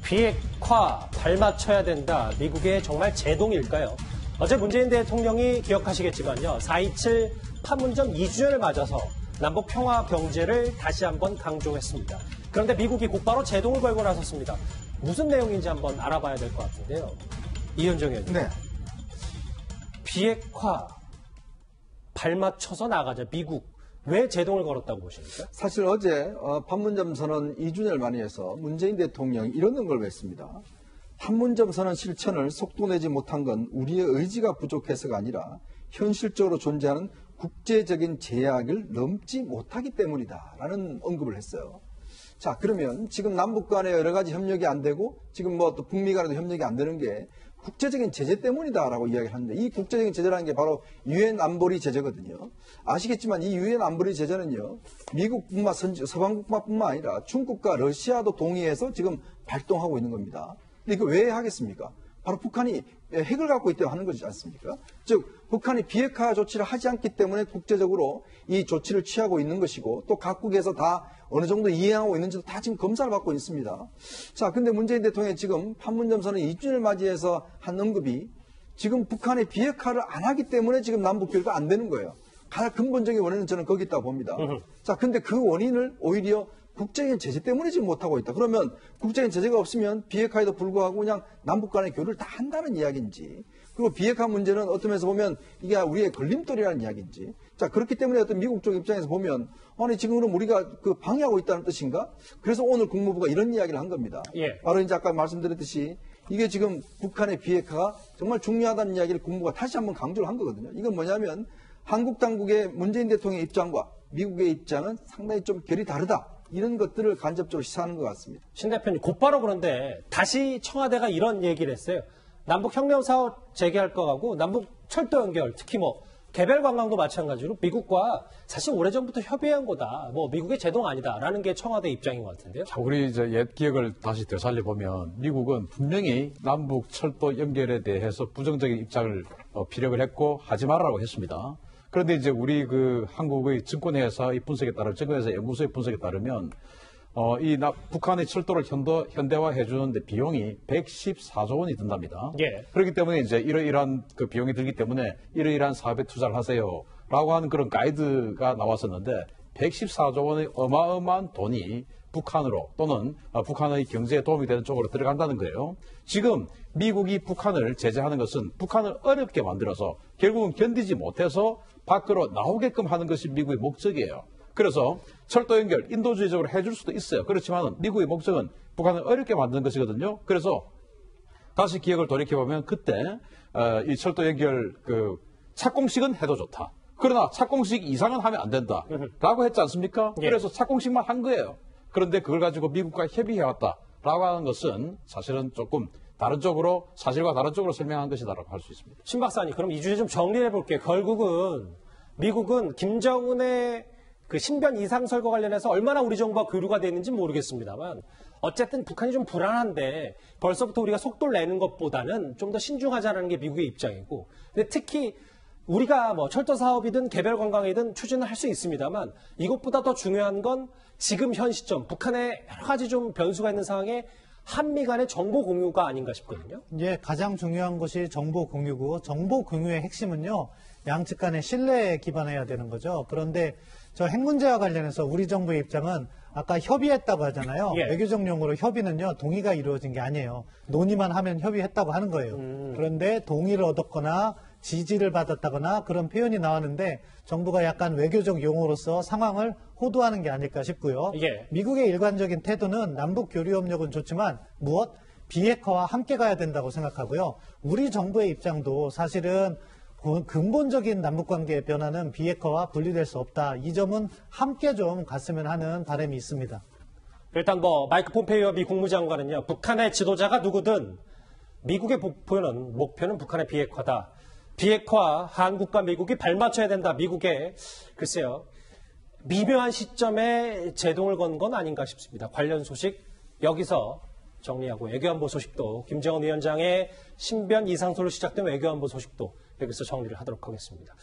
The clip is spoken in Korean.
비핵화 발맞춰야 된다. 미국의 정말 제동일까요? 어제 문재인 대통령이 기억하시겠지만요. 4.27 판문점 2주년을 맞아서 남북 평화 경제를 다시 한번 강조했습니다. 그런데 미국이 곧바로 제동을 걸고 나섰습니다. 무슨 내용인지 한번 알아봐야 될 것 같은데요. 이현정 의원님. 네. 비핵화 발맞춰서 나가자. 미국. 왜 제동을 걸었다고 보십니까? 사실 어제 판문점 선언 2주년을 맞이해서 문재인 대통령이 이런 걸 했습니다. 판문점 선언 실천을 속도내지 못한 건 우리의 의지가 부족해서가 아니라 현실적으로 존재하는 국제적인 제약을 넘지 못하기 때문이다라는 언급을 했어요. 자, 그러면 지금 남북 간에 여러 가지 협력이 안 되고 지금 또 북미 간에도 협력이 안 되는 게 국제적인 제재 때문이다라고 이야기를 하는데, 이 국제적인 제재라는 게 바로 유엔 안보리 제재거든요. 아시겠지만 이 유엔 안보리 제재는요, 미국뿐만 서방국가뿐만 아니라 중국과 러시아도 동의해서 지금 발동하고 있는 겁니다. 근데 이거 왜 하겠습니까? 바로 북한이 핵을 갖고 있다고 하는 거지 않습니까? 즉 북한이 비핵화 조치를 하지 않기 때문에 국제적으로 이 조치를 취하고 있는 것이고, 또 각국에서 다 어느 정도 이행하고 있는지도 다 지금 검사를 받고 있습니다. 자, 근데 문재인 대통령이 지금 판문점 선언 2주년을 맞이해서 한 언급이 지금 북한의 비핵화를 안 하기 때문에 지금 남북 교류가 안 되는 거예요. 가장 근본적인 원인은 저는 거기 있다고 봅니다. 자, 근데 그 원인을 오히려 국제적인 제재 때문에 지금 못하고 있다. 그러면 국제적인 제재가 없으면 비핵화에도 불구하고 그냥 남북 간의 교류를 다 한다는 이야기인지, 그리고 비핵화 문제는 어떤 면에서 보면 이게 우리의 걸림돌이라는 이야기인지. 자, 그렇기 때문에 어떤 미국 쪽 입장에서 보면, 아니, 지금 그럼 우리가 방해하고 있다는 뜻인가? 그래서 오늘 국무부가 이런 이야기를 한 겁니다. 예. 바로 이제 아까 말씀드렸듯이 이게 지금 북한의 비핵화가 정말 중요하다는 이야기를 국무부가 다시 한번 강조를 한 거거든요. 이건 뭐냐면 한국 당국의 문재인 대통령의 입장과 미국의 입장은 상당히 좀 결이 다르다. 이런 것들을 간접적으로 시사하는 것 같습니다. 신 대표님, 곧바로 그런데 다시 청와대가 이런 얘기를 했어요. 남북 혁명 사업 재개할 거하고 남북 철도 연결, 특히 개별 관광도 마찬가지로 미국과 사실 오래전부터 협의한 거다. 미국의 제동 아니다라는 게 청와대 입장인 것 같은데요. 자, 우리 옛 기억을 다시 되살려보면 미국은 분명히 남북 철도 연결에 대해서 부정적인 입장을 피력을 했고 하지 말라고 했습니다. 그런데 이제 우리 한국의 증권회사의 분석에 따르면, 증권회사 연구소의 분석에 따르면 북한의 철도를 현대화해 주는데 비용이 114조 원이 든답니다. 예. 그렇기 때문에 이제 이러이러한 비용이 들기 때문에 이러이러한 사업에 투자를 하세요라고 하는 그런 가이드가 나왔었는데, 114조 원의 어마어마한 돈이 북한으로 또는 북한의 경제에 도움이 되는 쪽으로 들어간다는 거예요. 지금 미국이 북한을 제재하는 것은 북한을 어렵게 만들어서 결국은 견디지 못해서 밖으로 나오게끔 하는 것이 미국의 목적이에요. 그래서 철도 연결 인도주의적으로 해줄 수도 있어요. 그렇지만 미국의 목적은 북한을 어렵게 만드는 것이거든요. 그래서 다시 기억을 돌이켜보면 그때 이 철도 연결 착공식은 해도 좋다. 그러나 착공식 이상은 하면 안 된다라고 했지 않습니까? 예. 그래서 착공식만 한 거예요. 그런데 그걸 가지고 미국과 협의해왔다라고 하는 것은 사실은 조금 다른 쪽으로, 사실과 다른 쪽으로 설명한 것이다라고 할 수 있습니다. 신 박사님, 그럼 이 주제 좀 정리해 볼게요. 결국은 미국은 김정은의 신변 이상설과 관련해서 얼마나 우리 정부와 교류가 되는지 모르겠습니다만, 어쨌든 북한이 좀 불안한데 벌써부터 우리가 속도를 내는 것보다는 좀 더 신중하자는 게 미국의 입장이고, 근데 특히 우리가 철도 사업이든 개별 관광이든 추진을 할 수 있습니다만, 이것보다 더 중요한 건 지금 현 시점 북한의 여러 가지 좀 변수가 있는 상황에 한미 간의 정보 공유가 아닌가 싶거든요. 예, 가장 중요한 것이 정보 공유고, 정보 공유의 핵심은요, 양측 간의 신뢰에 기반해야 되는 거죠. 그런데 저 핵 문제와 관련해서 우리 정부의 입장은 아까 협의했다고 하잖아요. 예. 외교적 용어로 협의는요, 동의가 이루어진 게 아니에요. 논의만 하면 협의했다고 하는 거예요. 그런데 동의를 얻었거나 지지를 받았다거나 그런 표현이 나왔는데, 정부가 약간 외교적 용어로서 상황을 호도하는 게 아닐까 싶고요. 예. 미국의 일관적인 태도는 남북 교류 협력은 좋지만 무엇? 비핵화와 함께 가야 된다고 생각하고요. 우리 정부의 입장도 사실은 근본적인 남북관계의 변화는 비핵화와 분리될 수 없다. 이 점은 함께 좀 갔으면 하는 바람이 있습니다. 일단 마이크 폼페이오 미 국무장관은요, 북한의 지도자가 누구든 미국의 목표는 북한의 비핵화다. 비핵화 한국과 미국이 발맞춰야 된다. 미국의 글쎄요, 미묘한 시점에 제동을 건 건 아닌가 싶습니다. 관련 소식 여기서 정리하고, 외교안보 소식도 김정은 위원장의 신변 이상설로 시작된 외교안보 소식도 여기서 정리를 하도록 하겠습니다.